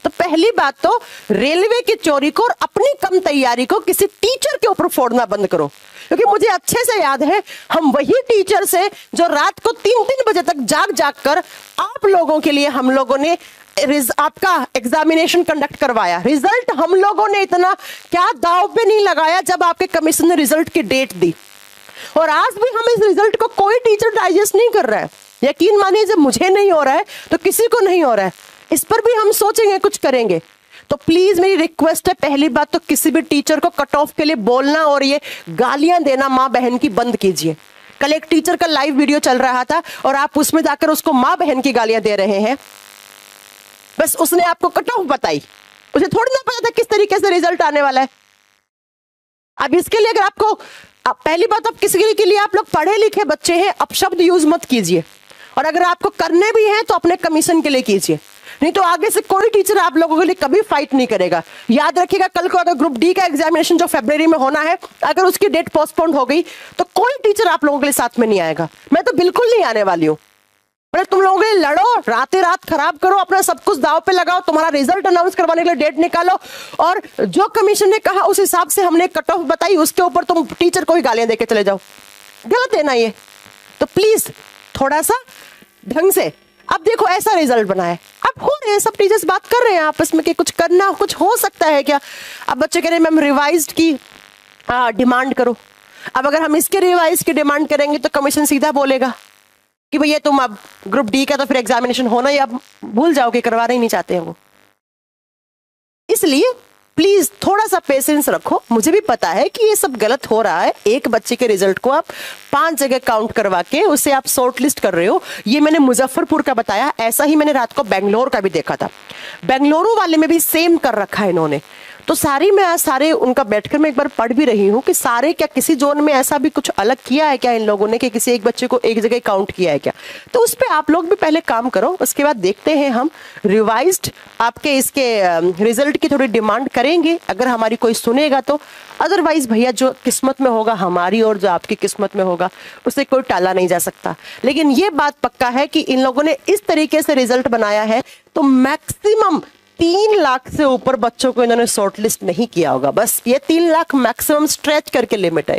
तो पहली बात तो रेलवे की चोरी को और अपनी कम तैयारी को किसी टीचर के ऊपर फोड़ना बंद करो, क्योंकि मुझे अच्छे से याद है हम वही टीचर से जो रात को 3-3 बजे तक जाग जाग कर आप लोगों के लिए हम लोगों ने आपका एग्जामिनेशन कंडक्ट करवाया। रिजल्ट हम लोगों ने इतना क्या दांव पे नहीं लगाया जब आपके कमीशन ने रिजल्ट की डेट दी, और आज भी हम इस रिजल्ट को कोई टीचर डाइजेस्ट नहीं कर रहा है। यकीन मानिए जब मुझे नहीं हो रहा है तो किसी को नहीं हो रहा है, इस पर भी हम सोचेंगे, कुछ करेंगे। तो प्लीज मेरी रिक्वेस्ट है, पहली बात तो किसी भी टीचर को कट ऑफ के लिए बोलना और ये गालियां देना माँ बहन की बंद कीजिए। कल एक टीचर का लाइव वीडियो चल रहा था और आप उसमें जाकर उसको माँ बहन की गालियां दे रहे हैं। बस उसने आपको कट ऑफ बताई, उसे थोड़ी ना पता था किस तरीके से रिजल्ट आने वाला है। अब इसके लिए अगर आपको पहली बात, आप किसी के लिए आप लोग पढ़े लिखे बच्चे हैं, अपशब्द यूज मत कीजिए, और अगर आपको करने भी हैं तो अपने कमीशन के लिए कीजिए, नहीं तो आगे से कोई टीचर आप लोगों के लिए कभी फाइट नहीं करेगा। याद रखिएगा, कल को अगर ग्रुप डी का एग्जामिनेशन जो फरवरी में होना है, अगर उसकी डेट पोस्टपोन हो गई तो कोई टीचर आप लोगों के लिए साथ में नहीं आएगा। मैं तो बिल्कुल नहीं आने वाली हूँ। तुम लोगों के लिए लड़ो, रातें रात खराब करो, अपना सब कुछ दाव पे लगाओ, तुम्हारा रिजल्ट अनाउंस करवाने के लिए डेट निकालो, और जो कमीशन ने कहा उस हिसाब से हमने कट ऑफ बताई, उसके ऊपर तुम टीचर को ही गालियां देके चले जाओ। गलत है ना ये? तो प्लीज थोड़ा सा ढंग से। अब देखो ऐसा रिजल्ट बना है, अब हो रहे हैं सब टीचर्स बात कर रहे हैं आपस में कि कुछ करना, कुछ हो सकता है क्या। अब बच्चे कह रहे हैं मैम रिवाइज्ड की डिमांड करो। अब अगर हम इसके रिवाइज की डिमांड करेंगे तो कमीशन सीधा बोलेगा कि भैया तुम अब ग्रुप डी का तो फिर एग्जामिनेशन होना ही, अब भूल जाओ कि करवाना ही नहीं चाहते हैं वो। इसलिए प्लीज थोड़ा सा पेशेंस रखो। मुझे भी पता है कि ये सब गलत हो रहा है, एक बच्चे के रिजल्ट को आप 5 जगह काउंट करवा के उसे आप शॉर्ट लिस्ट कर रहे हो। ये मैंने मुजफ्फरपुर का बताया, ऐसा ही मैंने रात को बेंगलोर का भी देखा था। बेंगलुरु वाले में भी सेम कर रखा है इन्होंने। तो सारी मैं आज सारे उनका बैठकर मैं एक बार पढ़ भी रही हूँ कि सारे क्या किसी जोन में ऐसा भी कुछ अलग किया है क्या इन लोगों ने, कि किसी एक बच्चे को एक जगह काउंट किया है क्या। तो उस पर आप लोग भी पहले काम करो, उसके बाद देखते हैं हम रिवाइज्ड आपके इसके रिजल्ट की थोड़ी डिमांड करेंगे, अगर हमारी कोई सुनेगा तो। अदरवाइज भैया जो किस्मत में होगा हमारी, और जो आपकी किस्मत में होगा उसे कोई टाला नहीं जा सकता। लेकिन ये बात पक्का है कि इन लोगों ने इस तरीके से रिजल्ट बनाया है तो मैक्सिमम 3 लाख से ऊपर बच्चों को इन्होंने शॉर्ट लिस्ट नहीं किया होगा। बस ये 3 लाख मैक्सिमम स्ट्रेच करके लिमिट है।